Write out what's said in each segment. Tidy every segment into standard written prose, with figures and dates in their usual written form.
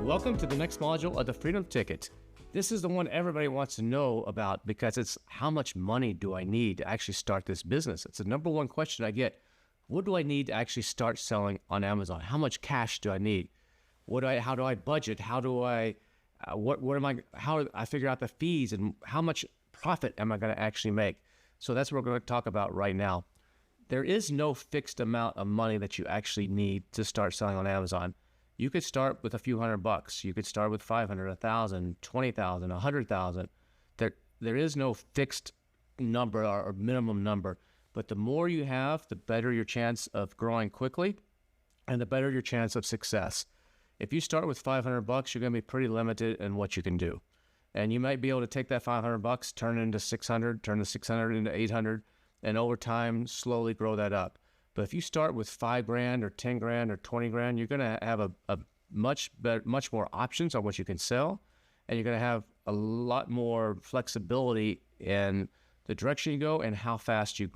Welcome to the next module of the Freedom Ticket. This is the one everybody wants to know about because it's how much money do I need to actually start this business? It's the number one question I get. What do I need to actually start selling on Amazon? How much cash do I need? How do I budget? How do I figure out the fees and how much profit am I going to actually make? So that's what we're going to talk about right now. There is no fixed amount of money that you actually need to start selling on Amazon. You could start with a few $100. You could start with 500, 1,000, 20,000, 100,000. There is no fixed number or minimum number, but the more you have, the better your chance of growing quickly and the better your chance of success. If you start with $500, you're going to be pretty limited in what you can do. And you might be able to take that $500, turn it into 600, turn the 600 into 800, and over time, slowly grow that up. But if you start with $5,000 or $10,000 or $20,000, you're going to have a much more options on what you can sell, and you're going to have a lot more flexibility in the direction you go and how fast you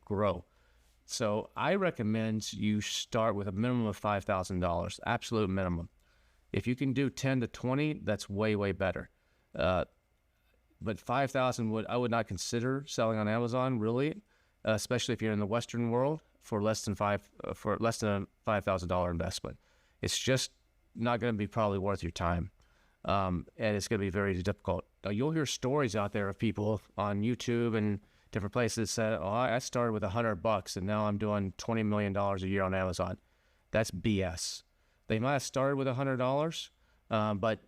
grow. So I recommend you start with a minimum of $5,000, absolute minimum. If you can do 10 to 20, that's way better. But 5,000 I would not consider selling on Amazon really. Especially if you're in the Western world for less than a $5,000 investment. It's just not going to be probably worth your time. And it's going to be very difficult. Now, you'll hear stories out there of people on YouTube and different places that say, oh, I started with $100 and now I'm doing $20 million a year on Amazon. That's BS. They might have started with $100, but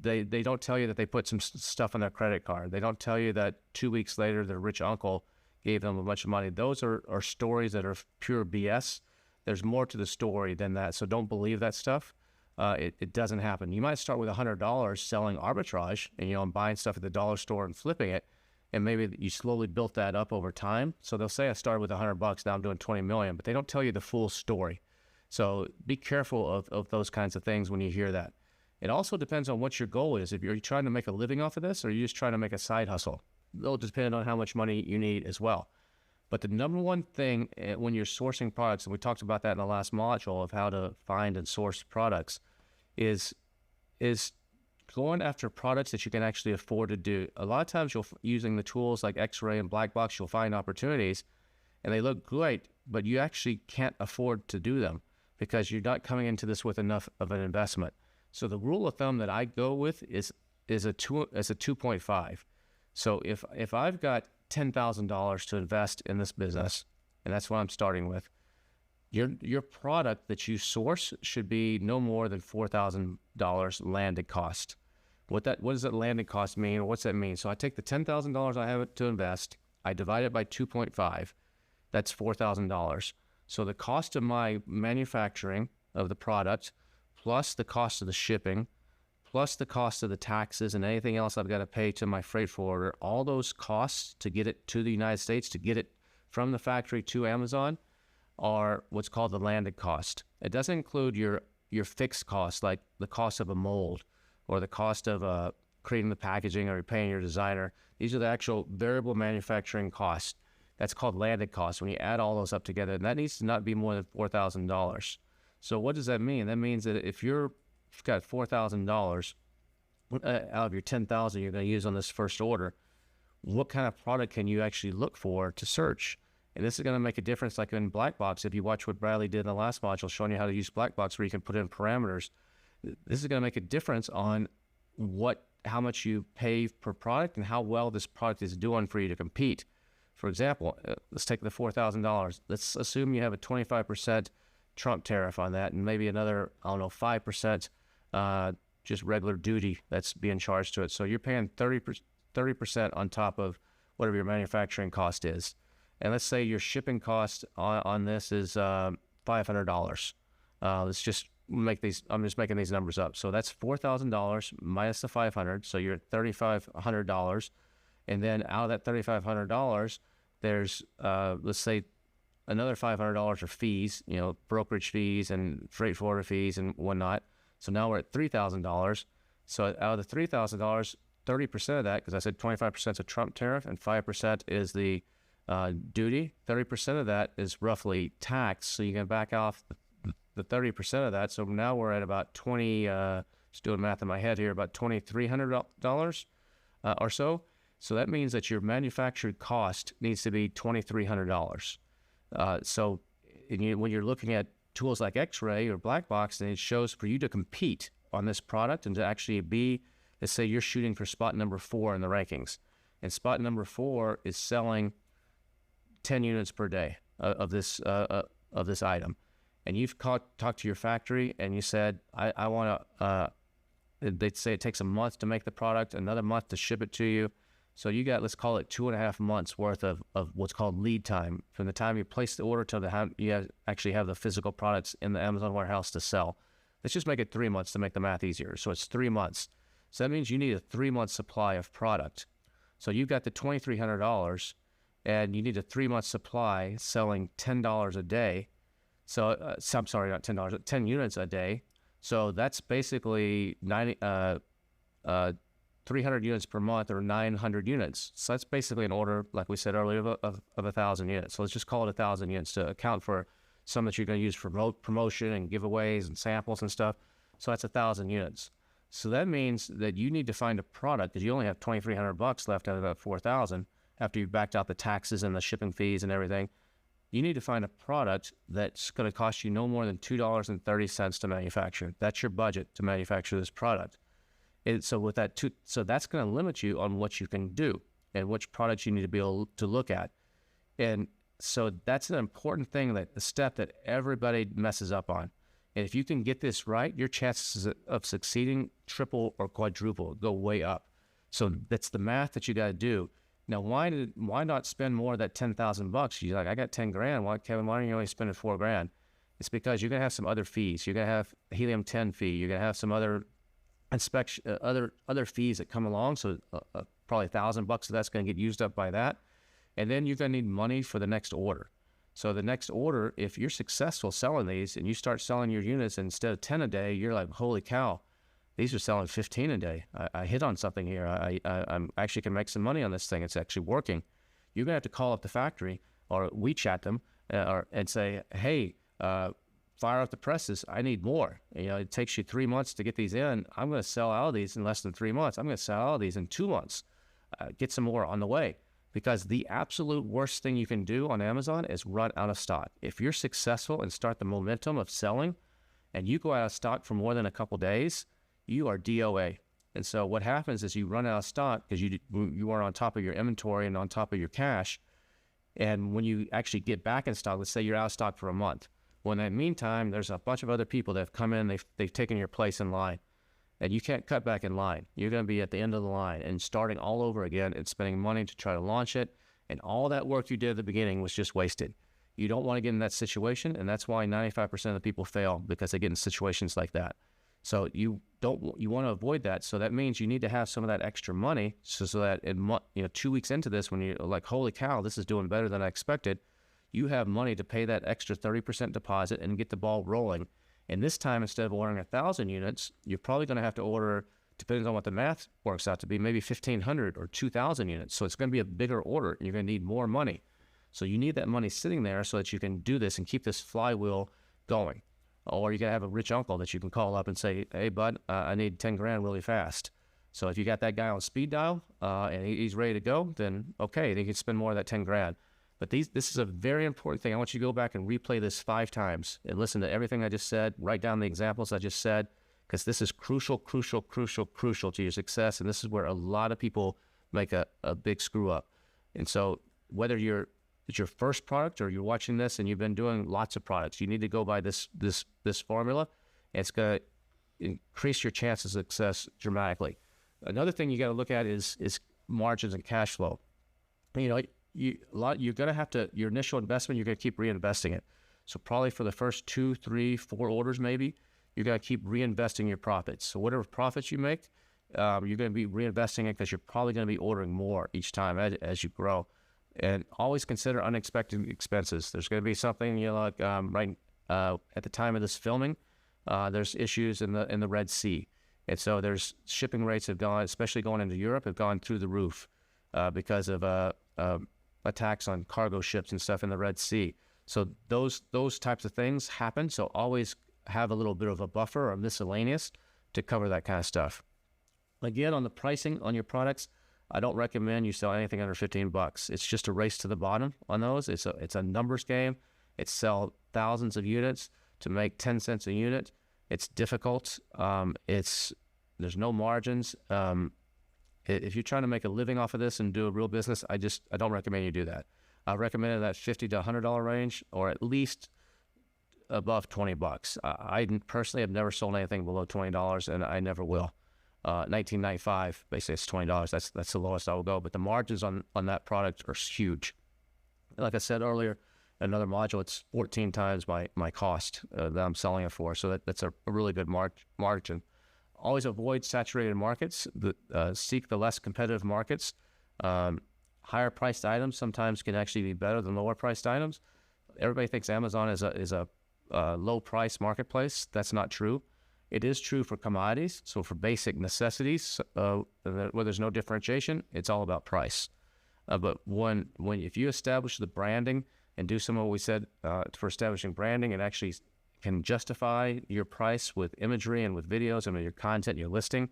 they don't tell you that they put some stuff on their credit card. They don't tell you that 2 weeks later their rich uncle gave them a bunch of money. Those are stories that are pure BS. There's more to the story than that, so don't believe that stuff. It doesn't happen. You might start with $100 selling arbitrage and buying stuff at the dollar store and flipping it, and maybe you slowly built that up over time. So they'll say I started with $100, now I'm doing 20 million, but they don't tell you the full story. So be careful of those kinds of things when you hear that. It also depends on what your goal is. If you're trying to make a living off of this, or you're just trying to make a side hustle. It'll depend on how much money you need as well. But the number one thing when you're sourcing products, and we talked about that in the last module of how to find and source products, is going after products that you can actually afford to do. A lot of times using the tools like X-Ray and Black Box, you'll find opportunities and they look great, but you actually can't afford to do them because you're not coming into this with enough of an investment. So the rule of thumb that I go with is a 2.5. So if I've got $10,000 to invest in this business, and that's what I'm starting with, your product that you source should be no more than $4,000 landed cost. What does that landed cost mean? What's that mean? So I take the $10,000 I have to invest, I divide it by 2.5. That's $4,000. So the cost of my manufacturing of the product, plus the cost of the shipping, plus the cost of the taxes and anything else I've got to pay to my freight forwarder, all those costs to get it to the United States, to get it from the factory to Amazon, are what's called the landed cost. It doesn't include your fixed costs, like the cost of a mold or the cost of creating the packaging or paying your designer. These are the actual variable manufacturing costs. That's called landed costs. When you add all those up together, and that needs to not be more than $4,000. So what does that mean? That means that if you've got $4,000 out of your $10,000 you're going to use on this first order, what kind of product can you actually look for to search? And this is going to make a difference, like in Black Box. If you watch what Bradley did in the last module, showing you how to use Black Box, where you can put in parameters, this is going to make a difference on how much you pay per product and how well this product is doing for you to compete. For example, let's take the $4,000. Let's assume you have a 25% Trump tariff on that, and maybe another, 5% just regular duty that's being charged to it. So you're paying 30% on top of whatever your manufacturing cost is. And let's say your shipping cost on this is $500. Let's just make these, I'm just making these numbers up. So that's $4,000 minus the $500. So you're at $3,500. And then out of that $3,500, there's, let's say, another $500 for fees, brokerage fees and freight forwarder fees and whatnot. So now we're at $3,000. So out of the $3,000, 30% of that, because I said 25% is a Trump tariff and 5% is the duty. 30% of that is roughly tax. So you can back off the 30% of that. So now we're at about just doing math in my head here, about $2,300 or so. So that means that your manufactured cost needs to be $2,300. So when you're looking at tools like X-ray or black box, and it shows for you to compete on this product and to actually be, let's say you're shooting for spot number 4 in the rankings, and spot number 4 is selling 10 units per day of this item, and you've talked to your factory and you said, I want to, they'd say it takes a month to make the product, another month to ship it to you. So you got, let's call it 2.5 months worth of what's called lead time from the time you place the order till the time you actually have the physical products in the Amazon warehouse to sell. Let's just make it 3 months to make the math easier. So it's 3 months. So that means you need a 3-month supply of product. So you've got the $2,300 and you need a 3-month supply selling $10 a day. So, I'm sorry, not $10, 10 units a day. So that's basically 300 units per month, or 900 units. So that's basically an order, like we said earlier, of 1,000 units. So let's just call it 1,000 units to account for some that you're going to use for promotion and giveaways and samples and stuff. So that's 1,000 units. So that means that you need to find a product, because you only have $2,300 left out of that 4,000 after you've backed out the taxes and the shipping fees and everything. You need to find a product that's going to cost you no more than $2.30 to manufacture. That's your budget to manufacture this product. So with that, so that's going to limit you on what you can do and which products you need to be able to look at. And so that's an important thing, that the step that everybody messes up on. And if you can get this right, your chances of succeeding triple or quadruple, go way up. So that's the math that you got to do. Now, why not spend more of that $10,000? You're like, I got 10 grand. Why, Kevin? Why are you only spending 4 grand? It's because you're gonna have some other fees. You're gonna have a helium-10 fee. You're gonna have some other inspection, other fees that come along. So probably $1,000 of that's gonna get used up by that. And then you're gonna need money for the next order. So the next order, if you're successful selling these and you start selling your units, and instead of 10 a day, you're like, holy cow, these are selling 15 a day. I hit on something here. I'm actually can make some money on this thing. It's actually working. You're gonna have to call up the factory or WeChat them and say, hey, fire up the presses. I need more. It takes you 3 months to get these in. I'm going to sell all of these in less than 3 months. I'm going to sell all of these in 2 months. Get some more on the way. Because the absolute worst thing you can do on Amazon is run out of stock. If you're successful and start the momentum of selling, and you go out of stock for more than a couple days, you are DOA. And so what happens is you run out of stock because you are on top of your inventory and on top of your cash. And when you actually get back in stock, let's say you're out of stock for a month. Well, in that meantime, there's a bunch of other people that have come in, they've taken your place in line. And you can't cut back in line. You're going to be at the end of the line and starting all over again and spending money to try to launch it. And all that work you did at the beginning was just wasted. You don't want to get in that situation, and that's why 95% of the people fail, because they get in situations like that. So you want to avoid that. So that means you need to have some of that extra money so that in 2 weeks into this, when you're like, holy cow, this is doing better than I expected, you have money to pay that extra 30% deposit and get the ball rolling. And this time, instead of ordering 1,000 units, you're probably going to have to order, depending on what the math works out to be, maybe 1,500 or 2,000 units. So it's going to be a bigger order, and you're going to need more money. So you need that money sitting there so that you can do this and keep this flywheel going. Or you got to have a rich uncle that you can call up and say, hey, bud, I need 10 grand really fast. So if you got that guy on speed dial and he's ready to go, then okay, then you can spend more of that 10 grand. But this is a very important thing. I want you to go back and replay this 5 times and listen to everything I just said, write down the examples I just said, because this is crucial, crucial, crucial, crucial to your success. And this is where a lot of people make a big screw up. And so whether it's your first product or you're watching this and you've been doing lots of products, you need to go by this formula. And it's going to increase your chances of success dramatically. Another thing you got to look at is margins and cash flow. You're going to have to, your initial investment, you're going to keep reinvesting it. So probably for the first 2, 3, 4 orders, maybe, you're going to keep reinvesting your profits. So whatever profits you make, you're going to be reinvesting it because you're probably going to be ordering more each time as you grow. And always consider unexpected expenses. There's going to be something, right at the time of this filming, there's issues in the Red Sea. And so there's shipping rates have gone, especially going into Europe, have gone through the roof because of attacks on cargo ships and stuff in the Red Sea. So those types of things happen. So always have a little bit of a buffer or miscellaneous to cover that kind of stuff. Again, on the pricing on your products, I don't recommend you sell anything under $15. It's just a race to the bottom on those. It's a numbers game. It's sell thousands of units to make 10 cents a unit. It's difficult. There's no margins. If you're trying to make a living off of this and do a real business, I don't recommend you do that. I recommend that $50 to $100 range, or at least above $20. I personally have never sold anything below $20, and I never will. 1995, basically it's $20. That's the lowest I will go. But the margins on that product are huge. Like I said earlier, another module, it's 14 times my cost that I'm selling it for. So that's a really good margin. Always avoid saturated markets. Seek the less competitive markets. Higher priced items sometimes can actually be better than lower priced items. Everybody thinks Amazon is a low price marketplace. That's not true. It is true for commodities. So for basic necessities, where there's no differentiation, it's all about price. But if you establish the branding and do some of what we said for establishing branding, and actually can justify your price with imagery and with videos and with your content, your listing,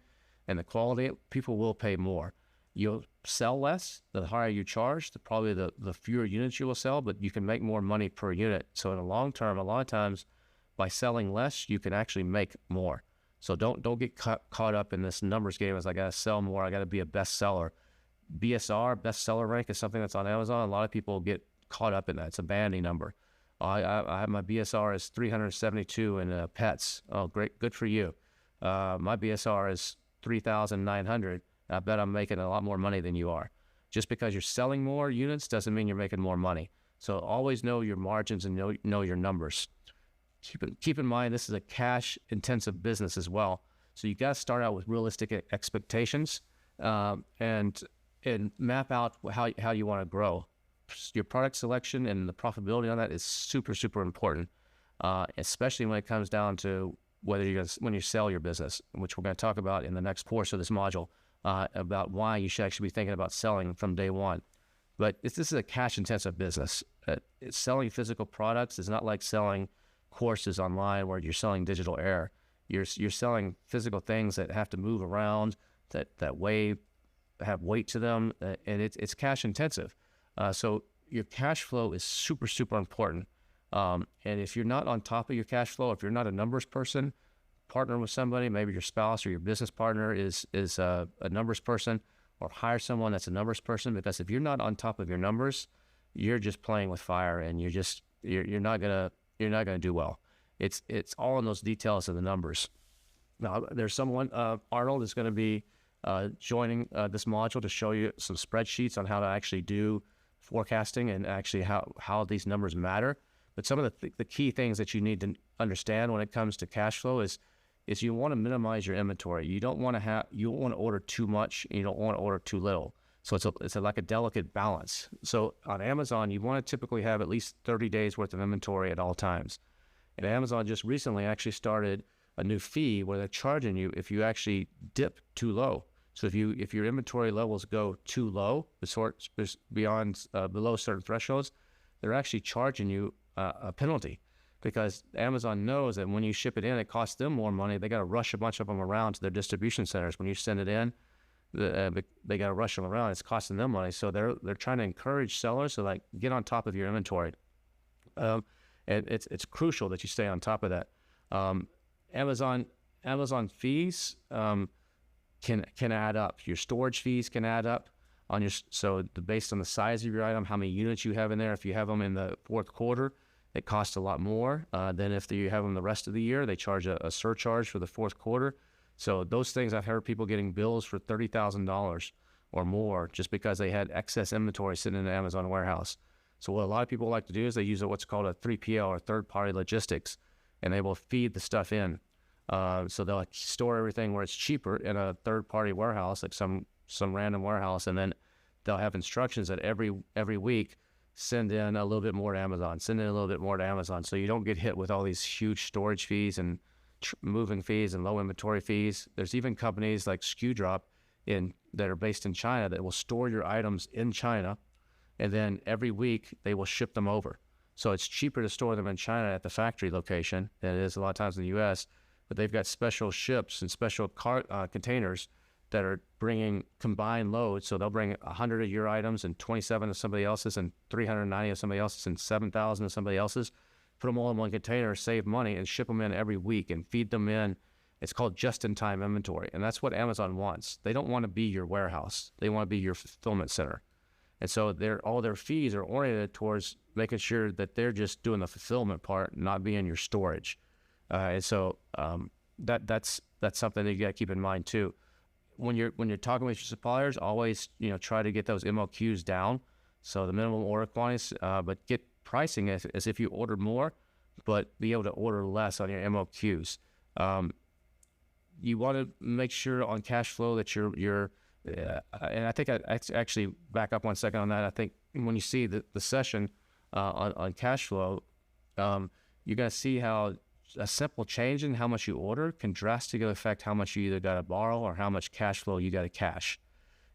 and the quality, people will pay more. You'll sell less. The higher you charge, probably the fewer units you will sell, but you can make more money per unit. So in the long term, a lot of times, by selling less, you can actually make more. So don't get caught up in this numbers game as I got to sell more, I got to be a bestseller. BSR, bestseller rank, is something that's on Amazon. A lot of people get caught up in that. It's a bandy number. I have my BSR is 372 in pets. Oh, great, good for you. My BSR is 3,900. I bet I'm making a lot more money than you are. Just because you're selling more units doesn't mean you're making more money. So always know your margins and know your numbers. Keep in mind, this is a cash-intensive business as well. So you got to start out with realistic expectations and map out how you want to grow. Your product selection and the profitability on that is super, super important, especially when it comes down to when you sell your business, which we're going to talk about in the next portion of this module, about why you should actually be thinking about selling from day one. But this is a cash-intensive business. Selling physical products is not like selling courses online where you're selling digital air. You're selling physical things that have to move around, that have weight to them, and it's cash intensive. So your cash flow is super, super important. And if you're not on top of your cash flow, if you're not a numbers person, partner with somebody, maybe your spouse or your business partner is a numbers person, or hire someone that's a numbers person, because if you're not on top of your numbers, you're just playing with fire, and you're not gonna do well. It's all in those details of the numbers. Now, there's someone, Arnold is going to be joining this module to show you some spreadsheets on how to actually do forecasting and actually how these numbers matter. But some of the key things that you need to understand when it comes to cash flow is you want to minimize your inventory. You don't want to order too much, and you don't want to order too little. So it's like a delicate balance. So on Amazon, you want to typically have at least 30 days worth of inventory at all times. And Amazon just recently actually started a new fee where they're charging you if you actually dip too low. So if your inventory levels go too low, beyond below certain thresholds, they're actually charging you a penalty, because Amazon knows that when you ship it in, it costs them more money. They got to rush a bunch of them around to their distribution centers. When you send it in, they got to rush them around. It's costing them money. So they're trying to encourage sellers to get on top of your inventory. And it's crucial that you stay on top of that. Amazon fees can add up. Your storage fees can add up based on the size of your item, how many units you have in there. If you have them in the fourth quarter, it costs a lot more than if you have them the rest of the year. They charge a surcharge for the fourth quarter. So those things, I've heard people getting bills for $30,000 or more just because they had excess inventory sitting in an Amazon warehouse. So what a lot of people like to do is they use what's called a 3PL, or third-party logistics, and they will feed the stuff in. So they'll store everything where it's cheaper in a third-party warehouse, like some random warehouse, and then they'll have instructions that every week send in a little bit more to Amazon, so you don't get hit with all these huge storage fees and moving fees and low inventory fees. There's even companies like SKUDrop that are based in China that will store your items in China, and then every week they will ship them over. So it's cheaper to store them in China at the factory location than it is a lot of times in the U.S., but they've got special ships and special containers that are bringing combined loads. So they'll bring 100 of your items and 27 of somebody else's and 390 of somebody else's and 7,000 of somebody else's, put them all in one container, save money, and ship them in every week and feed them in. It's called just-in-time inventory, and that's what Amazon wants. They don't want to be your warehouse. They want to be your fulfillment center. And so all their fees are oriented towards making sure that they're just doing the fulfillment part, not being your storage. And so that's something that you got to keep in mind too. When you're talking with your suppliers, always try to get those MOQs down. So the minimum order quantities, but get pricing as if you order more, but be able to order less on your MOQs. You want to make sure on cash flow that you're and I think I actually back up 1 second on that. I think when you see the session on cash flow, you're going to see how a simple change in how much you order can drastically affect how much you either got to borrow or how much cash flow you got to cash.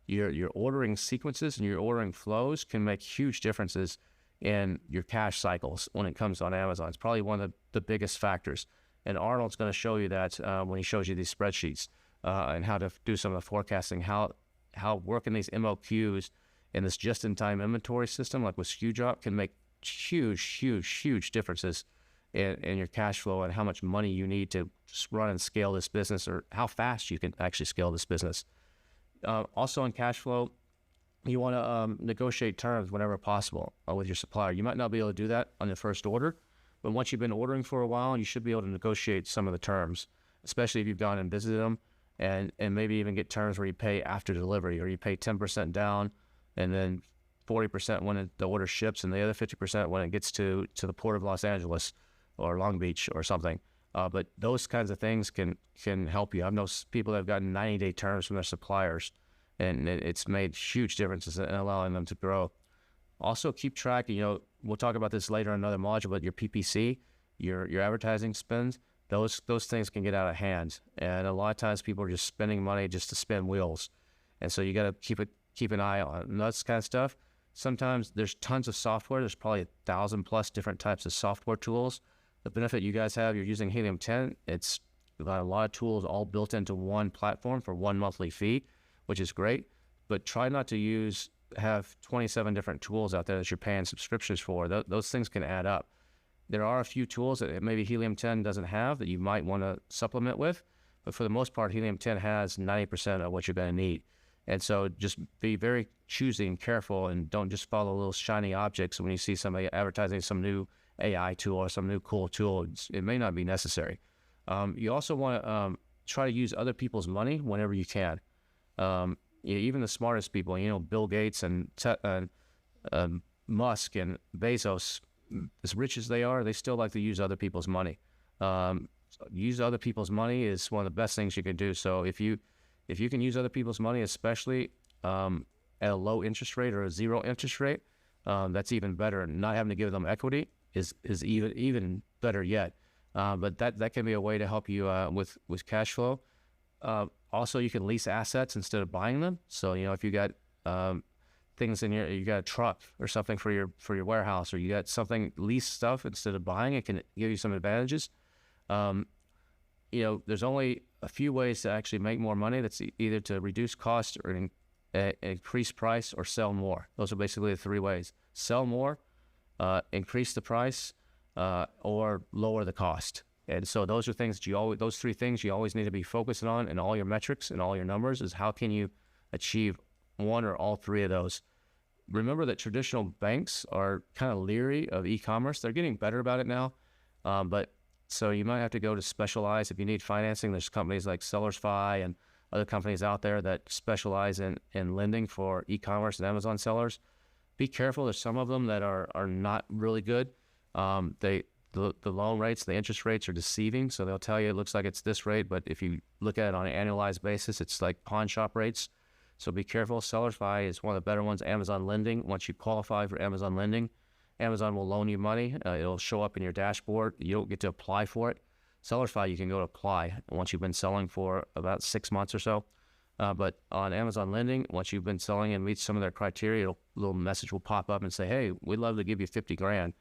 Your ordering sequences and your ordering flows can make huge differences in your cash cycles when it comes on Amazon. It's probably one of the biggest factors. And Arnold's going to show you that when he shows you these spreadsheets and how to do some of the forecasting, how working these MOQs in this just-in-time inventory system, like with SKUDrop, can make huge differences in your cash flow and how much money you need to just run and scale this business, or how fast you can actually scale this business. Also on cash flow, you want to negotiate terms whenever possible with your supplier. You might not be able to do that on the first order, but once you've been ordering for a while, you should be able to negotiate some of the terms, especially if you've gone and visited them, and maybe even get terms where you pay after delivery, or you pay 10% down and then 40% when the order ships, and the other 50% when it gets to the port of Los Angeles or Long Beach or something. But those kinds of things can help you. I've known people that have gotten 90-day terms from their suppliers, and it's made huge differences in allowing them to grow. Also, keep track. We'll talk about this later in another module, but your PPC, your advertising spend, those things can get out of hand. And a lot of times people are just spending money just to spin wheels. And so you got to keep an eye on that kind of stuff. Sometimes there's tons of software. There's probably 1,000 plus different types of software tools. The benefit you guys have, you're using Helium 10. It's got a lot of tools all built into one platform for one monthly fee, which is great. But try not to have 27 different tools out there that you're paying subscriptions for. Those things can add up. There are a few tools that maybe Helium 10 doesn't have that you might want to supplement with, but for the most part, Helium 10 has 90% of what you're going to need. And so just be very choosy and careful, and don't just follow little shiny objects when you see somebody advertising some new AI tool or some new cool tool. It may not be necessary. You also want to try to use other people's money whenever you can. Even the smartest people, Bill Gates and Musk and Bezos, as rich as they are, they still like to use other people's money. Use other people's money is one of the best things you can do. So if you can use other people's money, especially at a low interest rate or a zero interest rate, that's even better. Not having to give them equity is even better yet. But that can be a way to help you with cash flow. Also, you can lease assets instead of buying them. So if you got things you got a truck or something for your warehouse, or you got something leased stuff instead of buying, it can give you some advantages. There's only a few ways to actually make more money. That's either to reduce cost or increase price, or sell more. Those are basically the three ways: sell more, increase the price, or lower the cost. And so those are things those three things you always need to be focusing on in all your metrics and all your numbers, is how can you achieve one or all three of those. Remember that traditional banks are kind of leery of e-commerce. They're getting better about it now, but so you might have to go to specialize. If you need financing, there's companies like SellersFi and other companies out there that specialize in lending for e-commerce and Amazon sellers. Be careful. There's some of them that are not really good. The loan rates, the interest rates are deceiving. So they'll tell you it looks like it's this rate, but if you look at it on an annualized basis, it's like pawn shop rates. So be careful. SellersFi is one of the better ones. Amazon Lending, once you qualify for Amazon Lending, Amazon will loan you money. It'll show up in your dashboard. You don't get to apply for it. Seller's file, you can go to apply once you've been selling for about 6 months or so. But on Amazon Lending, once you've been selling and meet some of their criteria, a little message will pop up and say, hey, we'd love to give you 50 grand.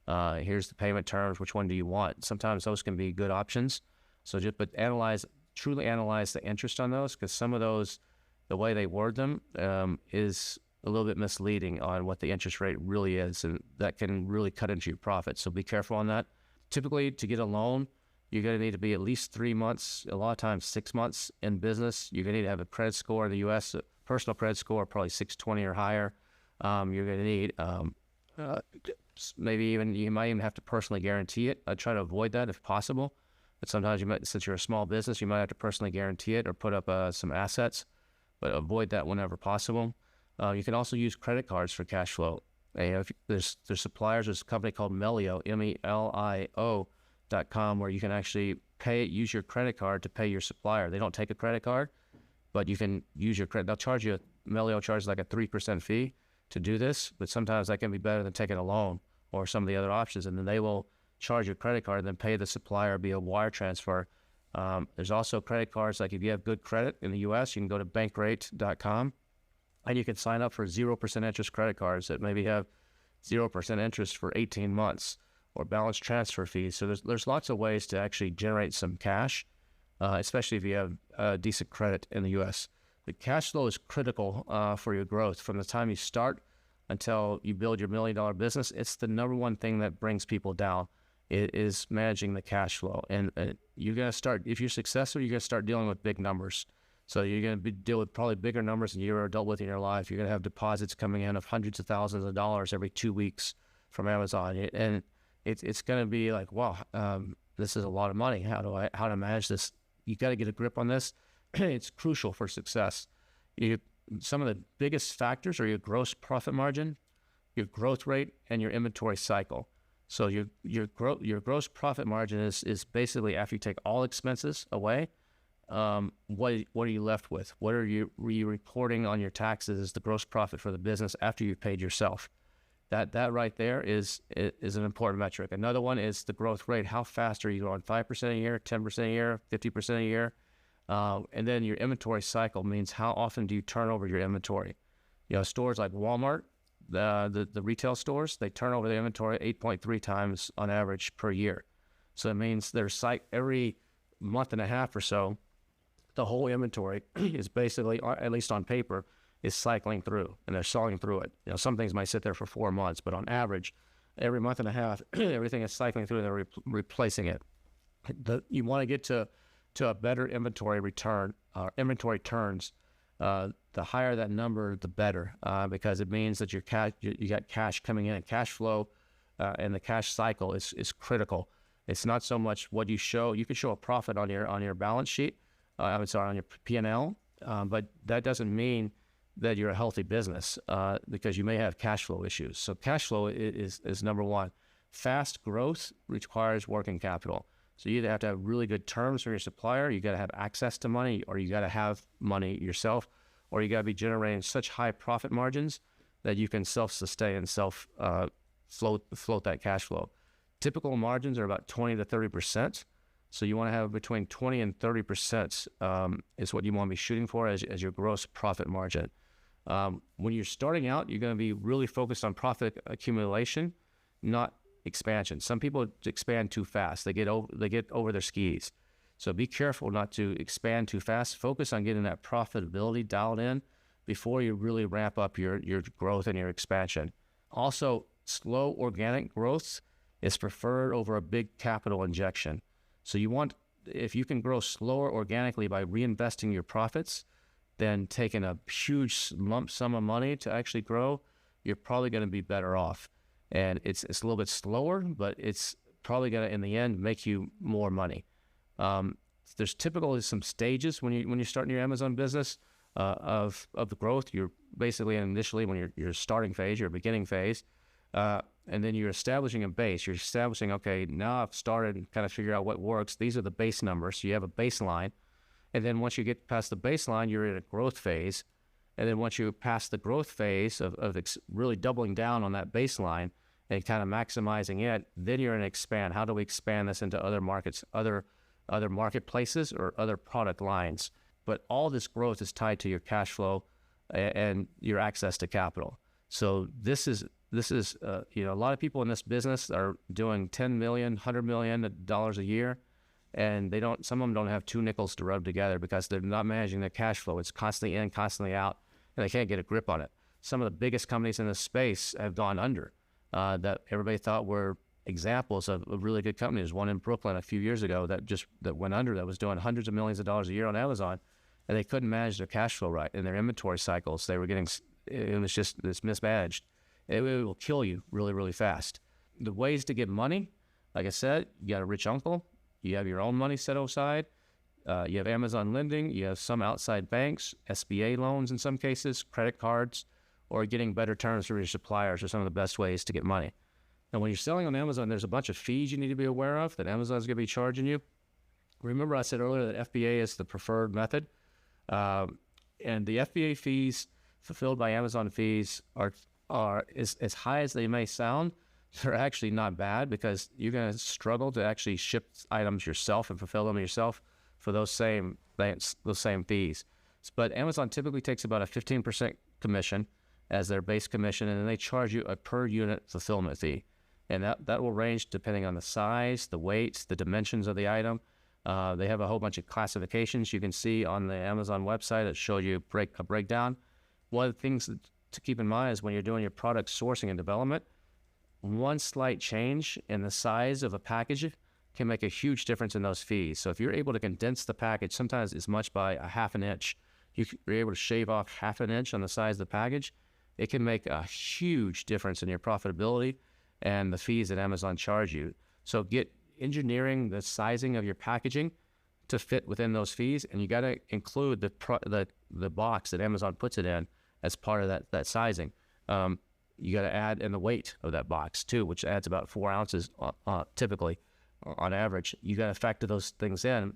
Here's the payment terms. Which one do you want? Sometimes those can be good options. So but truly analyze the interest on those, because some of those, the way they word them is a little bit misleading on what the interest rate really is, and that can really cut into your profit. So be careful on that. Typically, to get a loan, you're going to need to be at least 3 months, a lot of times 6 months in business. You're going to need to have a credit score in the U.S., a personal credit score, probably 620 or higher. You're going to need maybe you might even have to personally guarantee it. I try to avoid that if possible. But sometimes since you're a small business, you might have to personally guarantee it or put up some assets, but avoid that whenever possible. You can also use credit cards for cash flow. If there's suppliers, there's a company called Melio, MELIO.com, where you can actually use your credit card to pay your supplier. They don't take a credit card, but you can use your credit. Melio charges like a 3% fee to do this, but sometimes that can be better than taking a loan or some of the other options, and then they will charge your credit card and then pay the supplier via wire transfer. There's also credit cards, like if you have good credit in the U.S., you can go to bankrate.com and you can sign up for 0% interest credit cards that maybe have 0% interest for 18 months or balance transfer fees. So there's lots of ways to actually generate some cash, especially if you have decent credit in the U.S. The cash flow is critical for your growth. From the time you start until you build your $1 million business, it's the number one thing that brings people down. It is managing the cash flow. And you're going to start, if you're successful, you're going to start dealing with big numbers. So you're going to deal with probably bigger numbers than you ever dealt with in your life. You're going to have deposits coming in of hundreds of thousands of dollars every 2 weeks from Amazon. And it's going to be like, wow, this is a lot of money. How to manage this? You got to get a grip on this. It's crucial for success. Some of the biggest factors are your gross profit margin, your growth rate, and your inventory cycle. So your gross profit margin is basically after you take all expenses away, what are you left with? What are you reporting on your taxes as the gross profit for the business after you've paid yourself? That right there is an important metric. Another one is the growth rate. How fast are you growing? 5% a year, 10% a year, 50% a year? And then your inventory cycle means how often do you turn over your inventory? Stores like Walmart, the retail stores, they turn over their inventory 8.3 times on average per year. So it means every month and a half or so, the whole inventory is basically, at least on paper, is cycling through, and they're selling through it. Some things might sit there for 4 months, but on average, every month and a half, everything is cycling through and they're replacing it. You want to get to a better inventory return, inventory turns. The higher that number, the better, because it means that you got cash coming in, and cash flow and the cash cycle is critical. It's not so much what you show. You can show a profit on your balance sheet, on your P&L, but that doesn't mean that you're a healthy business because you may have cash flow issues. So cash flow is number one. Fast growth requires working capital. So you either have to have really good terms from your supplier, you got to have access to money, or you got to have money yourself, or you got to be generating such high profit margins that you can self-sustain and float that cash flow. Typical margins are about 20 to 30%. So you want to have between 20 and 30% is what you want to be shooting for as your gross profit margin. When you're starting out, you're going to be really focused on profit accumulation, not expansion. Some people expand too fast. They get over their skis. So be careful not to expand too fast. Focus on getting that profitability dialed in before you really ramp up your growth and your expansion. Also, slow organic growth is preferred over a big capital injection. So if you can grow slower organically by reinvesting your profits than taking a huge lump sum of money to actually grow, you're probably going to be better off. And it's a little bit slower, but it's probably going to, in the end, make you more money. There's typically some stages when you're starting your Amazon business of the growth. You're basically initially when you're starting phase, your beginning phase, and then you're establishing a base. You're establishing, okay, now I've started and kind of figure out what works. These are the base numbers. So you have a baseline, and then once you get past the baseline, you're in a growth phase. And then once you pass the growth phase of really doubling down on that baseline and kind of maximizing it, then you're in expand. How do we expand this into other markets, other other marketplaces or other product lines. But all this growth is tied to your cash flow and your access to capital. So this is a lot of people in this business are doing 10 million, $100 million a year, and some of them don't have two nickels to rub together because they're not managing their cash flow. It's constantly in, constantly out, and they can't get a grip on it. Some of the biggest companies in this space have gone under that everybody thought were examples of really good companies. There's one in Brooklyn a few years ago that went under, that was doing hundreds of millions of dollars a year on Amazon, and they couldn't manage their cash flow right in their inventory cycles. It was just this mismanaged. It will kill you really, really fast. The ways to get money, like I said, you got a rich uncle, you have your own money set aside, you have Amazon lending, you have some outside banks, SBA loans in some cases, credit cards, or getting better terms from your suppliers are some of the best ways to get money. And when you're selling on Amazon, there's a bunch of fees you need to be aware of that Amazon's going to be charging you. Remember I said earlier that FBA is the preferred method, and the FBA fees, fulfilled by Amazon fees, are as high as they may sound. They're actually not bad because you're going to struggle to actually ship items yourself and fulfill them yourself for those same fees. But Amazon typically takes about a 15% commission as their base commission, and then they charge you a per unit fulfillment fee. And that will range depending on the size, the weight, the dimensions of the item. They have a whole bunch of classifications you can see on the Amazon website that show you a breakdown. One of the things to keep in mind is when you're doing your product sourcing and development, one slight change in the size of a package can make a huge difference in those fees. So if you're able to condense the package, sometimes as much by a half an inch, you're able to shave off half an inch on the size of the package, it can make a huge difference in your profitability and the fees that Amazon charge you. So get engineering the sizing of your packaging to fit within those fees, and you got to include the box that Amazon puts it in as part of that sizing. You got to add in the weight of that box too, which adds about 4 ounces typically on average. You got to factor those things in.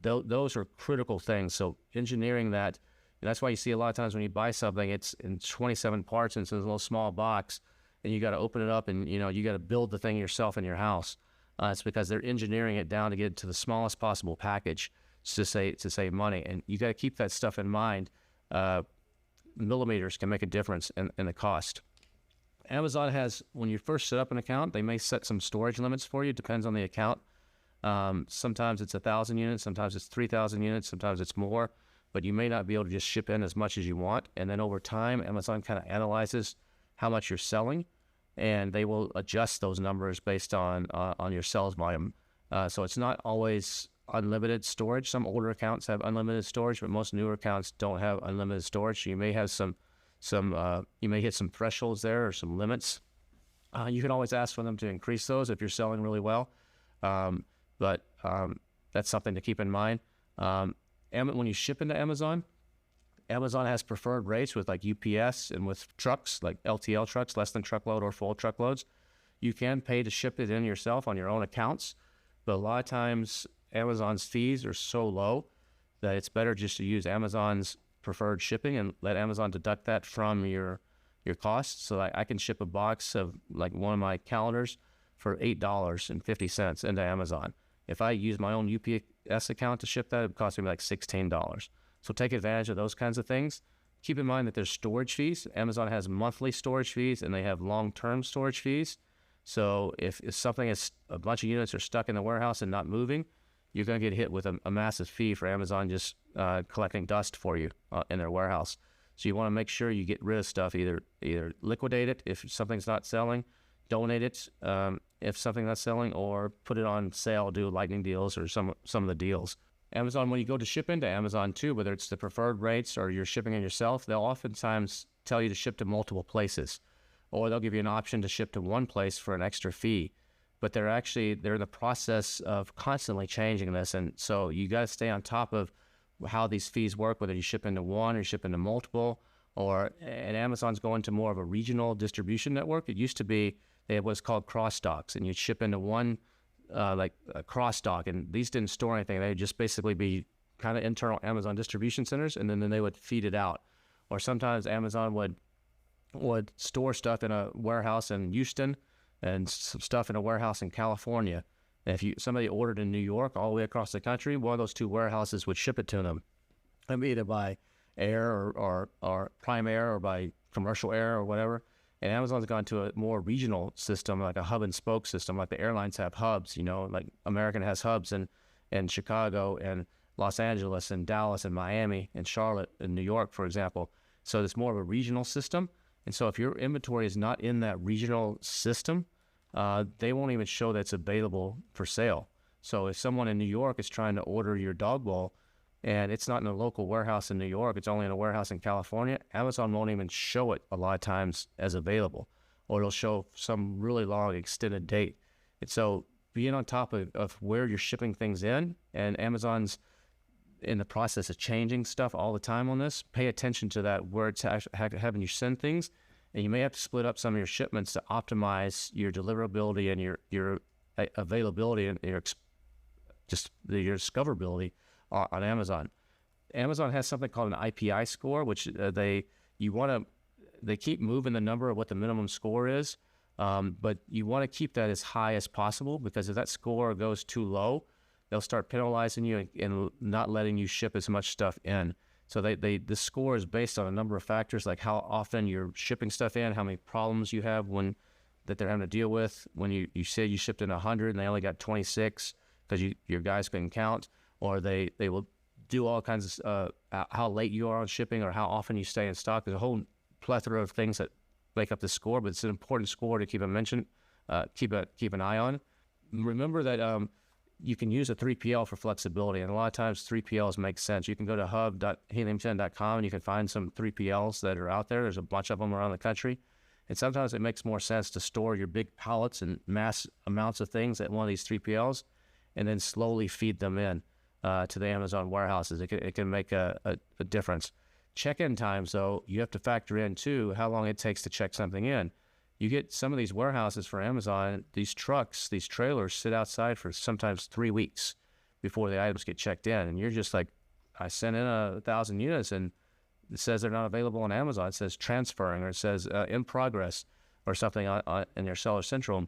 Those are critical things. So engineering that, and that's why you see a lot of times when you buy something, it's in 27 parts and it's in a little small box, and you got to open it up and you got to build the thing yourself in your house. It's because they're engineering it down to get to the smallest possible package to save money, and you got to keep that stuff in mind. Millimeters can make a difference in the cost. Amazon has, when you first set up an account, they may set some storage limits for you. Depends on the account. Sometimes it's 1,000 units, sometimes it's 3,000 units, sometimes it's more, but you may not be able to just ship in as much as you want. And then over time, Amazon kind of analyzes how much you're selling, and they will adjust those numbers based on your sales volume. So it's not always unlimited storage. Some older accounts have unlimited storage, but most newer accounts don't have unlimited storage. So you may have you may hit some thresholds there or some limits. You can always ask for them to increase those if you're selling really well. But that's something to keep in mind. When you ship into Amazon, Amazon has preferred rates with like UPS and with trucks, like LTL trucks, less than truckload or full truckloads. You can pay to ship it in yourself on your own accounts, but a lot of times Amazon's fees are so low that it's better just to use Amazon's preferred shipping and let Amazon deduct that from your costs. So I can ship a box of like one of my calendars for $8.50 into Amazon. If I use my own UPS account to ship that, it would cost me like $16. So take advantage of those kinds of things. Keep in mind that there's storage fees. Amazon has monthly storage fees and they have long-term storage fees. So if something is, a bunch of units are stuck in the warehouse and not moving, you're going to get hit with a massive fee for Amazon just collecting dust for you in their warehouse. So you want to make sure you get rid of stuff, either liquidate it if something's not selling, donate it if something's not selling, or put it on sale, do lightning deals or some of the deals. Amazon, when you go to ship into Amazon too, whether it's the preferred rates or you're shipping it yourself, they'll oftentimes tell you to ship to multiple places, or they'll give you an option to ship to one place for an extra fee. But they're in the process of constantly changing this, and so you got to stay on top of how these fees work, whether you ship into one or you ship into multiple, and Amazon's going to more of a regional distribution network. It used to be they had what's called cross docks, and you'd ship into one like a cross dock, and these didn't store anything. They'd just basically be kind of internal Amazon distribution centers, and then they would feed it out. Or sometimes Amazon would store stuff in a warehouse in Houston and some stuff in a warehouse in California, And if somebody ordered in New York all the way across the country, one of those two warehouses would ship it to them, either by air or prime air or by commercial air or whatever. And Amazon's gone to a more regional system, like a hub and spoke system, like the airlines have hubs, like American has hubs in Chicago and Los Angeles and Dallas and Miami and Charlotte and New York, for example. So it's more of a regional system. And so if your inventory is not in that regional system, they won't even show that it's available for sale. So if someone in New York is trying to order your dog bowl and it's not in a local warehouse in New York, it's only in a warehouse in California, Amazon won't even show it a lot of times as available, or it'll show some really long extended date. And so being on top of where you're shipping things in, and Amazon's in the process of changing stuff all the time on this, pay attention to that, where it's having you send things. And you may have to split up some of your shipments to optimize your deliverability and your availability and your discoverability on Amazon. Amazon has something called an IPI score, which they keep moving the number of what the minimum score is, but you want to keep that as high as possible, because if that score goes too low, they'll start penalizing you and not letting you ship as much stuff in. So the score is based on a number of factors, like how often you're shipping stuff in, how many problems you have that they're having to deal with. When you say you shipped in 100 and they only got 26 because your guys couldn't count, or they will do all kinds of how late you are on shipping or how often you stay in stock. There's a whole plethora of things that make up the score, but it's an important score to keep keep an eye on. Remember that you can use a 3PL for flexibility, and a lot of times 3PLs make sense. You can go to hub.helium10.com and you can find some 3PLs that are out there. There's a bunch of them around the country, and sometimes it makes more sense to store your big pallets and mass amounts of things at one of these 3PLs and then slowly feed them in to the Amazon warehouses. It can make a difference. Check-in times, though, you have to factor in, too, how long it takes to check something in. You get some of these warehouses for Amazon, these trucks, these trailers sit outside for sometimes 3 weeks before the items get checked in. And you're just like, I sent in 1,000 units and it says they're not available on Amazon. It says transferring, or it says in progress or something in their Seller Central.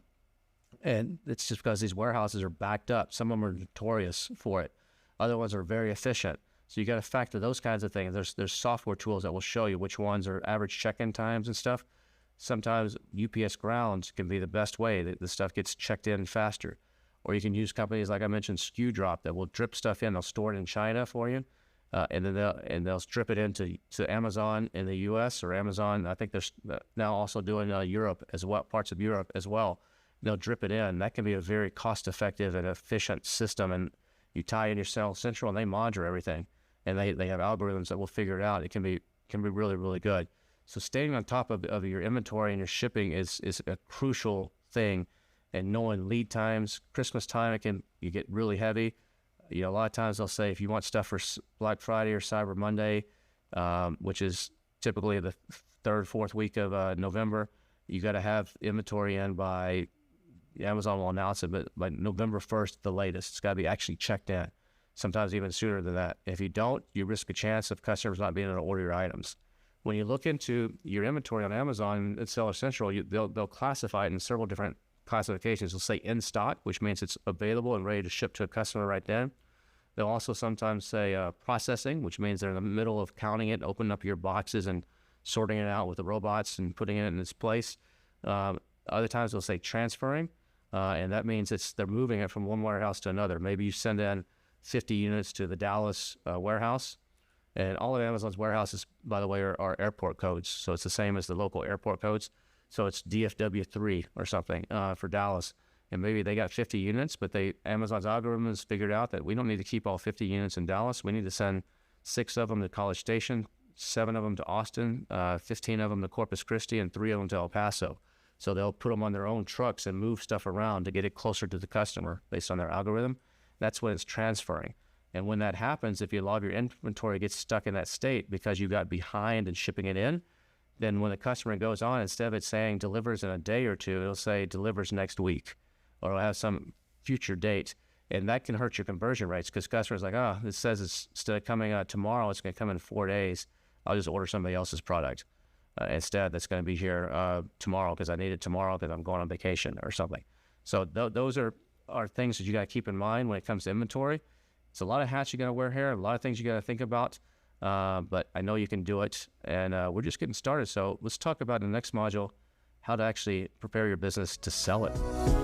And it's just because these warehouses are backed up. Some of them are notorious for it. Other ones are very efficient. So you got to factor those kinds of things. There's software tools that will show you which ones are average check-in times and stuff. Sometimes UPS grounds can be the best way that the stuff gets checked in faster. Or you can use companies like I mentioned, SKU Drop, that will drip stuff in. They'll store it in China for you, and then they'll strip it into Amazon in the U.S. or Amazon. I think they're now also doing Europe as well, parts of Europe as well. They'll drip it in. That can be a very cost-effective and efficient system. And you tie in your Seller Central, and they monitor everything, and they have algorithms that will figure it out. It can be really, really good. So staying on top of your inventory and your shipping is a crucial thing. And knowing lead times, Christmas time, you get really heavy. A lot of times they'll say if you want stuff for Black Friday or Cyber Monday, which is typically the third, fourth week of November, you got to have inventory in by, Amazon will announce it, but by November 1st, the latest. It's got to be actually checked in, sometimes even sooner than that. If you don't, you risk a chance of customers not being able to order your items. When you look into your inventory on Amazon and Seller Central, they'll classify it in several different classifications. They'll say in stock, which means it's available and ready to ship to a customer right then. They'll also sometimes say processing, which means they're in the middle of counting it, opening up your boxes and sorting it out with the robots and putting it in its place. Other times they'll say transferring, and that means they're moving it from one warehouse to another. Maybe you send in 50 units to the Dallas warehouse. And all of Amazon's warehouses, by the way, are airport codes. So it's the same as the local airport codes. So it's DFW3 or something for Dallas. And maybe they got 50 units, but Amazon's algorithm has figured out that we don't need to keep all 50 units in Dallas. We need to send 6 of them to College Station, 7 of them to Austin, 15 of them to Corpus Christi, and 3 of them to El Paso. So they'll put them on their own trucks and move stuff around to get it closer to the customer based on their algorithm. That's when it's transferring. And when that happens, if a lot of your inventory gets stuck in that state because you got behind in shipping it in, then when the customer goes on, instead of it saying delivers in a day or two, it'll say delivers next week, or it'll have some future date. And that can hurt your conversion rates because customers are like, it says it's instead of coming tomorrow, it's going to come in 4 days. I'll just order somebody else's product instead that's going to be here tomorrow because I need it tomorrow because I'm going on vacation or something. So those are are things that you got to keep in mind when it comes to inventory. It's a lot of hats you got to wear here, a lot of things you got to think about, but I know you can do it, and we're just getting started. So let's talk about in the next module how to actually prepare your business to sell it.